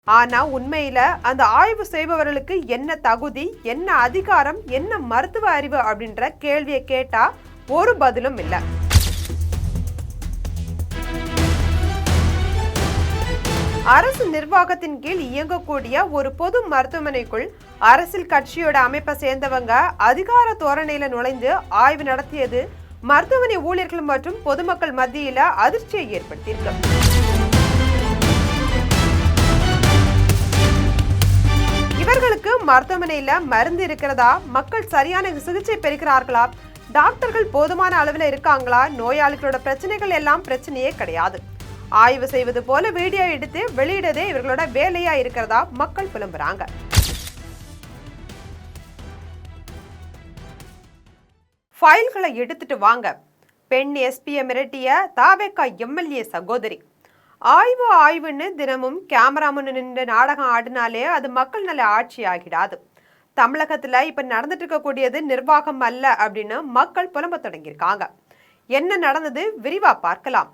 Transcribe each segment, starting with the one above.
ஆனா உண்மையில அந்த ஆய்வு செய்பவர்களுக்கு என்ன தகுதி, என்ன அதிகாரம், என்ன மருத்துவ அறிவு அப்படின்ற கேள்வியை கேட்டா ஒரு பதிலும் இல்ல. அரசு நிர்வாகத்தின் கீழ் இயங்கக்கூடிய ஒரு பொது மருத்துவமனைக்குள் அரசியல் கட்சியோட அமைப்பை சேர்ந்தவங்க அதிகார தோரணையில நுழைந்து ஆய்வு நடத்தியது மருத்துவமனை ஊழியர்கள் மற்றும் பொதுமக்கள் மத்தியில அதிர்ச்சியை ஏற்படுத்தியிருக்கு. இவர்களுக்கு மருத்துவமனையில மருந்து இருக்கிறதா, மக்கள் சரியான சிகிச்சை பெறுகிறார்களா, டாக்டர்கள் போதுமான அளவில் இருக்காங்களா, நோயாளிகளோட பிரச்சனைகள் எல்லாம் பிரச்சனையே கிடையாது. ஆய்வு செய்வது போல வீடியோ எடுத்து வெளியிடதே இவர்களோட வேலையா இருக்கிறதா மக்கள் புலம்புறாங்க. ஃபைல்களை எடுத்துட்டு வாங்க, பெண் எஸ்பியை மிரட்டிய தாவேகா எம்எல்ஏ சகோதரி. ஆய்வுன்னு தினமும் கேமரா முன்னு நின்று நாடகம் ஆடினாலே அது மக்கள் நல ஆட்சி ஆகிடாது. தமிழகத்துல இப்ப நடந்துட்டு இருக்கக்கூடியது நிர்வாகம் அல்ல அப்படின்னு மக்கள் புலம்ப தொடங்கியிருக்காங்க. என்ன நடந்தது விரிவா பார்க்கலாம்.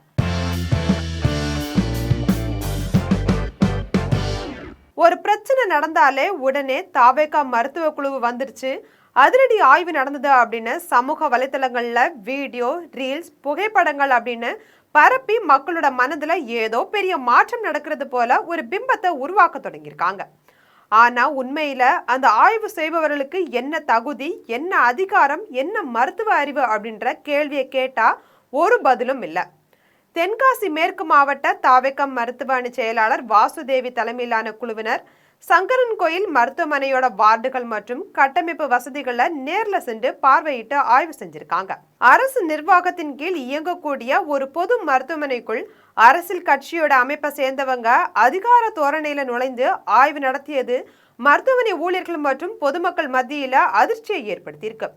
ஒரு பிரச்சனை நடந்தாலே உடனே தாவேகா மருத்துவ குழு வந்துருச்சு, அதிரடி ஆய்வு நடந்தது அப்படின்னு சமூக வலைத்தளங்கள்ல வீடியோ, ரீல்ஸ், புகைப்படங்கள் அப்படின்னு பரப்பி மக்களோட மனதுல ஏதோ பெரிய மாற்றம் நடக்கிறது போல ஒரு பிம்பத்தை உருவாக்க தொடங்கியிருக்காங்க. ஆனா உண்மையில அந்த ஆய்வு செய்பவர்களுக்கு என்ன தகுதி, என்ன அதிகாரம், என்ன மருத்துவ அறிவு அப்படின்ற கேள்வியை கேட்டா ஒரு பதிலும் இல்லை. தென்காசி மேற்கு மாவட்ட தாவேகம் மருத்துவ அணி செயலாளர் வாசுதேவி தலைமையிலான குழுவினர் சங்கரன் கோயில் மருத்துவமனையோட வார்டுகள் மற்றும் கட்டமைப்பு வசதிகளை நேர்ல சென்று பார்வையிட்டு ஆய்வு செஞ்சிருக்காங்க. அரசு நிர்வாகத்தின் கீழ் இயங்கக்கூடிய ஒரு பொது மருத்துவமனைக்குள் அரசியல் கட்சியோட அமைப்பை சேர்ந்தவங்க அதிகார தோரணையில நுழைந்து ஆய்வு நடத்தியது மருத்துவமனை ஊழியர்கள் மற்றும் பொதுமக்கள் மத்தியில அதிர்ச்சியை ஏற்படுத்தியிருக்கு.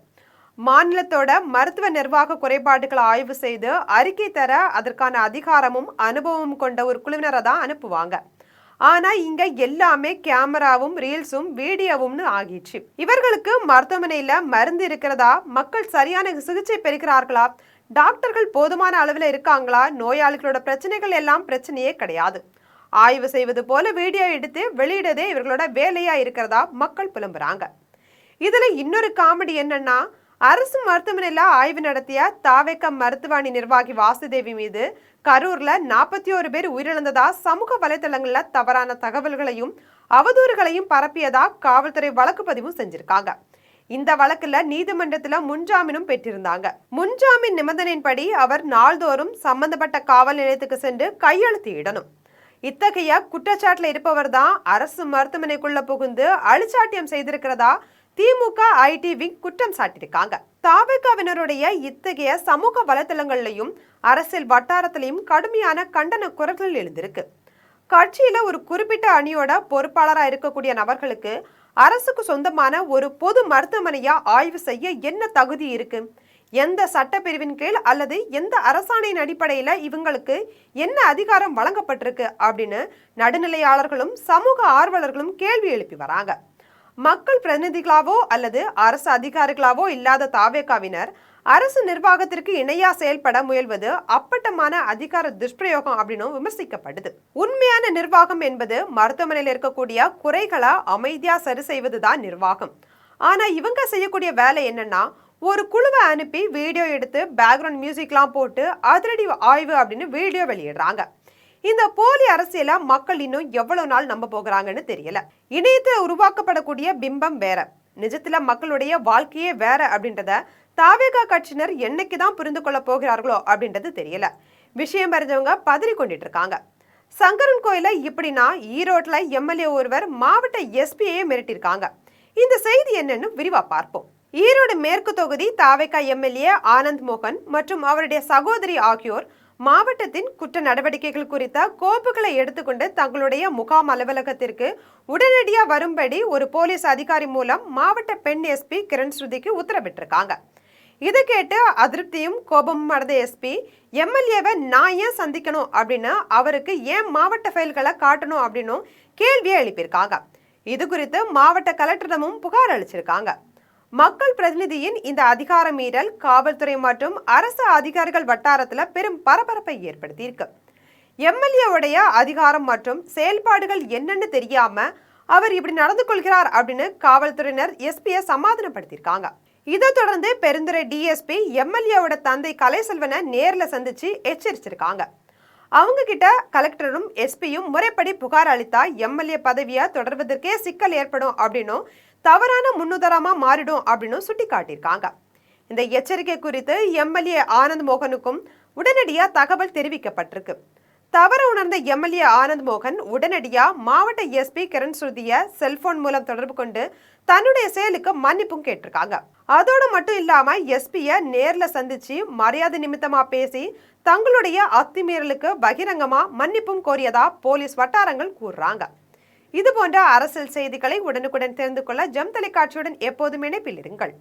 மாநிலத்தோட மருத்துவ நிர்வாக குறைபாடுகளை ஆய்வு செய்து அறிக்கை தர அதற்கான அதிகாரமும் அனுபவமும் கொண்ட ஒரு குழுவினரை தான் அனுப்புவாங்க. ஆனா இங்க எல்லாமே கேமராவும் ரீல்ஸும் வீடியோவும்னு ஆகிடுச்சு. இவர்களுக்கு மருத்துவமனையில மருந்து இருக்கிறதா, மக்கள் சரியான சிகிச்சை பெறுகிறார்களா, டாக்டர்கள் போதுமான அளவில் இருக்காங்களா, நோயாளிகளோட பிரச்சனைகள் எல்லாம் பிரச்சனையே கிடையாது. ஆய்வு செய்வது போல வீடியோ எடுத்து வெளியிடதே இவர்களோட வேலையா இருக்கிறதா மக்கள் புலம்புறாங்க. இதுல இன்னொரு காமெடி என்னன்னா, அரசு மருத்துவமனையில ஆய்வு நடத்திய தாவேகா மருத்துவ அணி நிர்வாகி வாசுதேவி மீது கரூர்ல 41 பேர் உயிரிழந்ததா சமூக வலைதளங்கள்ல தவறான தகவல்களையும் அவதூறுகளையும் பரப்பியதா காவல்துறை வழக்கு பதிவும் செஞ்சிருக்காங்க. இந்த வழக்குல நீதிமன்றத்துல முன்ஜாமீனும் பெற்றிருந்தாங்க. முன்ஜாமீன் நிபந்தனையின்படி அவர் நாள்தோறும் சம்பந்தப்பட்ட காவல் நிலையத்துக்கு சென்று கையெழுத்து இடணும். இத்தகைய குற்றச்சாட்டுல இருப்பவர் தான் அரசு மருத்துவமனைக்குள்ள புகுந்து அழிச்சாட்டியம் செய்திருக்கிறதா திமுக ஐடி விங் குற்றம் சாட்டியிருக்காங்க. தாவேகாவினருடைய இத்தகைய சமூக வலைதளங்கள்லையும் அரசியல் வட்டாரத்திலையும் கடுமையான கண்டன குரல்கள் எழுந்திருக்கு. கட்சியில ஒரு குறிப்பிட்ட அணியோட பொறுப்பாளராக இருக்கக்கூடிய நபர்களுக்கு அரசுக்கு சொந்தமான ஒரு பொது மருத்துவமனையா ஆய்வு செய்ய என்ன தகுதி இருக்கு, எந்த சட்டப்பிரிவின் கீழ் அல்லது எந்த அரசாணையின் அடிப்படையில இவங்களுக்கு என்ன அதிகாரம் வழங்கப்பட்டிருக்கு அப்படின்னு நடுநிலையாளர்களும் சமூக ஆர்வலர்களும் கேள்வி எழுப்பி வராங்க. மக்கள் பிரதிநிதிகளாவோ அல்லது அரசு அதிகாரிகளாவோ இல்லாத தாவேகாவினர் அரசு நிர்வாகத்திற்கு இணையா செயல்பட முயல்வது அப்பட்டமான அதிகார துஷ்பிரயோகம் அப்படின்னு விமர்சிக்கப்படுது. உண்மையான நிர்வாகம் என்பது மருத்துவமனையில் இருக்கக்கூடிய குறைகளை அமைதியா சரி செய்வதுதான் நிர்வாகம். ஆனா இவங்க செய்யக்கூடிய வேலை என்னன்னா, ஒரு குழுவை அனுப்பி வீடியோ எடுத்து பேக்ரவுண்ட் மியூசிக்லாம் போட்டு அதிரடி ஆய்வு அப்படின்னு வீடியோ வெளியிடுறாங்க. இந்த போலி அரசியல மக்கள் இன்னும் எவ்வளவு நாள் நம்ப போகிறாங்கன்னு தெரியல. இணையத்துல உருவாக்கப்படக்கூடிய பிம்பம் வேற, நிஜத்துல மக்களுடைய வாழ்க்கையே வேற அப்படின்றத தாவேகா கட்சியினர் என்னைக்குதான் புரிந்து கொள்ள போகிறார்களோ அப்படின்றது தெரியல. விஷயம் அறிஞ்சவங்க பதறி கொண்டுட்டு இருக்காங்க. சங்கரன் கோயில இப்படின்னா ஈரோட்ல எம்எல்ஏ ஒருவர் மாவட்ட எஸ்பியை மிரட்டியிருக்காங்க. இந்த செய்தி என்னன்னு விரிவா பார்ப்போம். ஈரோடு மேற்கு தொகுதி தாவேகா எம்எல்ஏ ஆனந்த் மோகன் மற்றும் அவருடைய சகோதரி ஆகியோர் மாவட்டத்தின் குற்ற நடவடிக்கைகள் குறித்த கோப்புகளை எடுத்துக்கொண்டு தங்களுடைய முகாம் அலுவலகத்திற்கு உடனடியாக வரும்படி ஒரு போலீஸ் அதிகாரி மூலம் மாவட்ட பெண் எஸ்பி கிரண் ஸ்ருதிக்கு உத்தரவிட்டிருக்காங்க. இதை கேட்டு அதிருப்தியும் கோபமும் அடைந்த எஸ்பி எம்எல்ஏவை நான் ஏன் சந்திக்கணும் அப்படின்னு அவருக்கு ஏன் மாவட்ட ஃபைல்களை காட்டணும் அப்படின்னு கேள்வியை எழுப்பியிருக்காங்க. இது குறித்து மாவட்ட கலெக்டரிடமும் புகார் அளிச்சிருக்காங்க. மக்கள் பிரதிநிதியின் இந்த அதிகார மீறல் காவல்துறை மற்றும் அரசு அதிகாரிகள் வட்டாரத்துல பெரும் பரபரப்பை ஏற்படுத்தி இருக்கு. எம்எல்ஏவுடைய அதிகாரம் மற்றும் செயல்பாடுகள் என்னன்னு தெரியாம அவர் இப்படி நடந்து கொள்கிறார் அப்படின்னு காவல்துறையினர் எஸ்பியை சமாதானப்படுத்தியிருக்காங்க. இதை தொடர்ந்து பெருந்துறை டிஎஸ்பி எம்எல்ஏவோட தந்தை கலைசெல்வனை நேர்ல சந்திச்சு எச்சரிச்சிருக்காங்க. அவங்க கிட்ட கலெக்டரும் எஸ்பியும் முறைப்படி புகார் அளித்தா எம்எல்ஏ பதவியை தொடர்வதற்கே சிக்கல் ஏற்படும் அப்படின்னும் தவறான முன்னுதாரணமா மாறிடும் அப்படின்னு சுட்டி காட்டியிருக்காங்க. இந்த எச்சரிக்கை குறித்து எம்எல்ஏ ஆனந்த் மோகனுக்கும் உடனடியா தகவல் தெரிவிக்கப்பட்டிருக்கு. தவறு உணர்ந்த எம்எல்ஏ ஆனந்த் மோகன் உடனடியா மாவட்ட எஸ்பி கிரண் ஸ்ருதிய செல்போன் மூலம் தொடர்பு கொண்டு தன்னுடைய செயலுக்கு மன்னிப்பும் கேட்டிருக்காங்க. அதோடு மட்டும் இல்லாம எஸ்பிய நேர்ல சந்திச்சு மரியாதை நிமித்தமா பேசி தங்களுடைய அத்துமீறலுக்கு பகிரங்கமா மன்னிப்பும் கோரியதா போலீஸ் வட்டாரங்கள் கூறுறாங்க. இது போன்ற அரசியல் செய்திகளை உடனுக்குடன் தெரிந்து கொள்ள ஜெம் தொலைக்காட்சியுடன் எப்போதும் இணைப்பில் இருங்கள்.